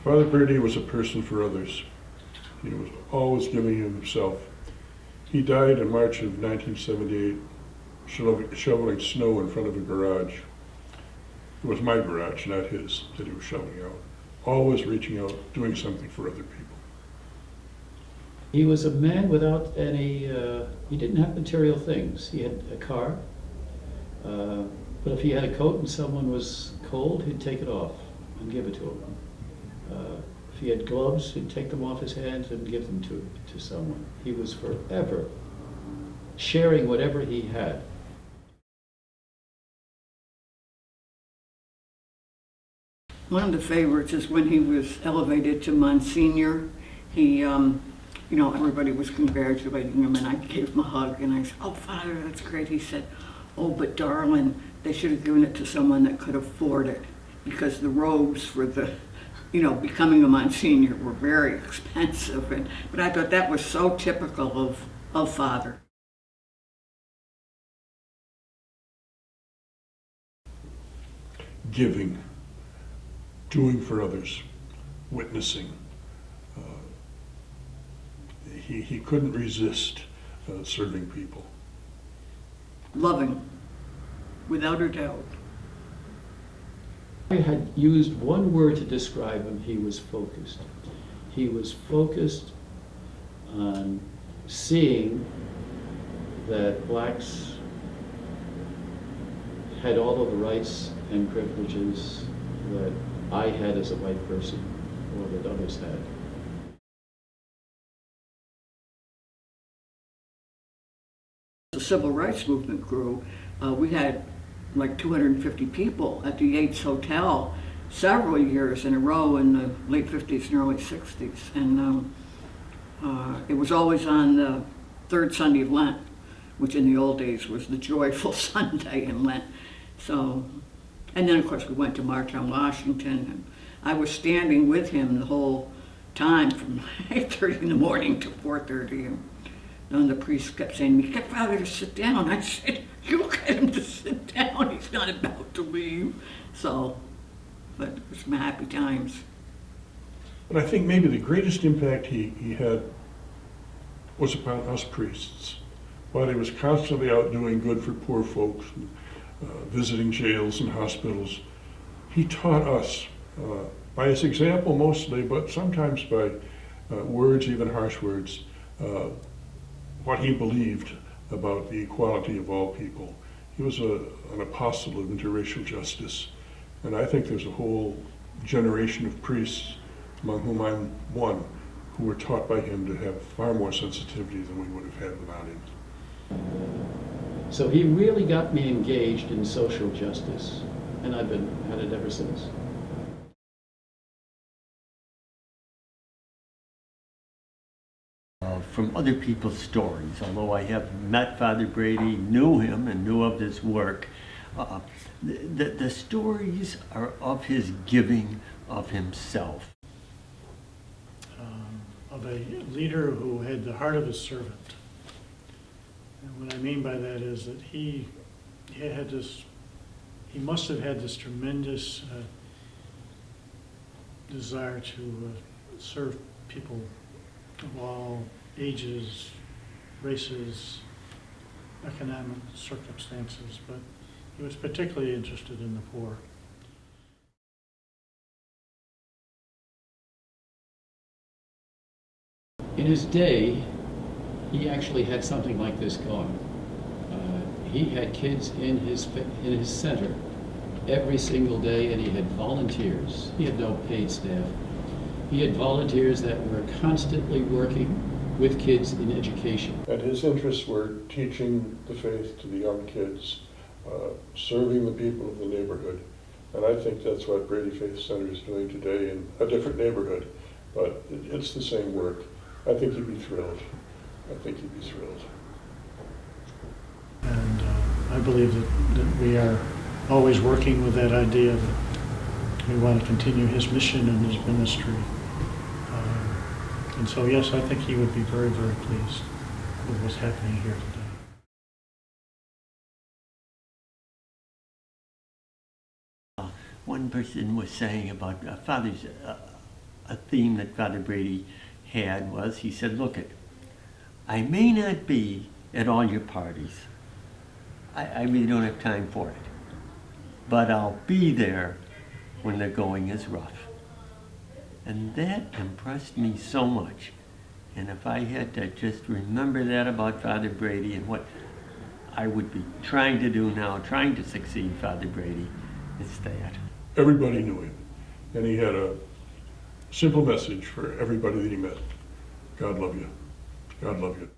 Father Brady was a person for others. He was always giving of himself. He died in March of 1978, shoveling snow in front of a garage. It was my garage, not his, that he was shoveling out. Always reaching out, doing something for other people. He was a man without any, he didn't have material things. He had a car, but if he had a coat and someone was cold, he'd take it off and give it to him. If he had gloves, he'd take them off his hands and give them to someone. He was forever sharing whatever he had. One of the favorites is when he was elevated to Monsignor. He, everybody was congratulating him, and I gave him a hug, and I said, "Oh, Father, that's great." He said, "Oh, but darling, they should have given it to someone that could afford it, because the robes for the, becoming a Monsignor were very expensive." But I thought that was so typical of Father. Giving, doing for others, witnessing. He couldn't resist serving people. Loving, without a doubt. I had used one word to describe him. He was focused. He was focused on seeing that blacks had all of the rights and privileges that I had as a white person, or that others had. The civil rights movement grew. We had like 250 people at the Yates Hotel several years in a row in the late 50s and early 60s. And it was always on the third Sunday of Lent, which in the old days was the joyful Sunday in Lent. So, and then of course we went to March on Washington, and I was standing with him the whole time from 8:30 in the morning to 4:30. And the priest kept saying to me, "Get Father to sit down." I said, "You get him to sit down. He's not about to leave." So, but it was some happy times. But I think maybe the greatest impact he had was upon us priests. While he was constantly out doing good for poor folks, and, visiting jails and hospitals, he taught us, by his example mostly, but sometimes by words, even harsh words, what he believed about the equality of all people. He was an apostle of interracial justice, and I think there's a whole generation of priests, among whom I'm one, who were taught by him to have far more sensitivity than we would have had without him. So he really got me engaged in social justice, and I've been at it ever since. From other people's stories, although I have met Father Brady, knew him and knew of his work, the stories are of his giving of himself. Of a leader who had the heart of a servant. And what I mean by that is that he must have had this tremendous desire to serve people of all ages, races, economic circumstances, but he was particularly interested in the poor. In his day, he actually had something like this going. He had kids in his center every single day, and he had volunteers. He had no paid staff. He had volunteers that were constantly working with kids in education. And his interests were teaching the faith to the young kids, serving the people of the neighborhood. And I think that's what Brady Faith Center is doing today in a different neighborhood, but it's the same work. I think he'd be thrilled. And I believe that we are always working with that idea that we want to continue his mission and his ministry. And so, yes, I think he would be very, very pleased with what's happening here today. One person was saying about Father's a theme that Father Brady had was, he said, look it, I may not be at all your parties. I really don't have time for it. But I'll be there when the going is rough. And that impressed me so much. And if I had to just remember that about Father Brady and what I would be trying to do now, trying to succeed Father Brady, it's that. Everybody knew him, and he had a simple message for everybody that he met. God love you. God love you.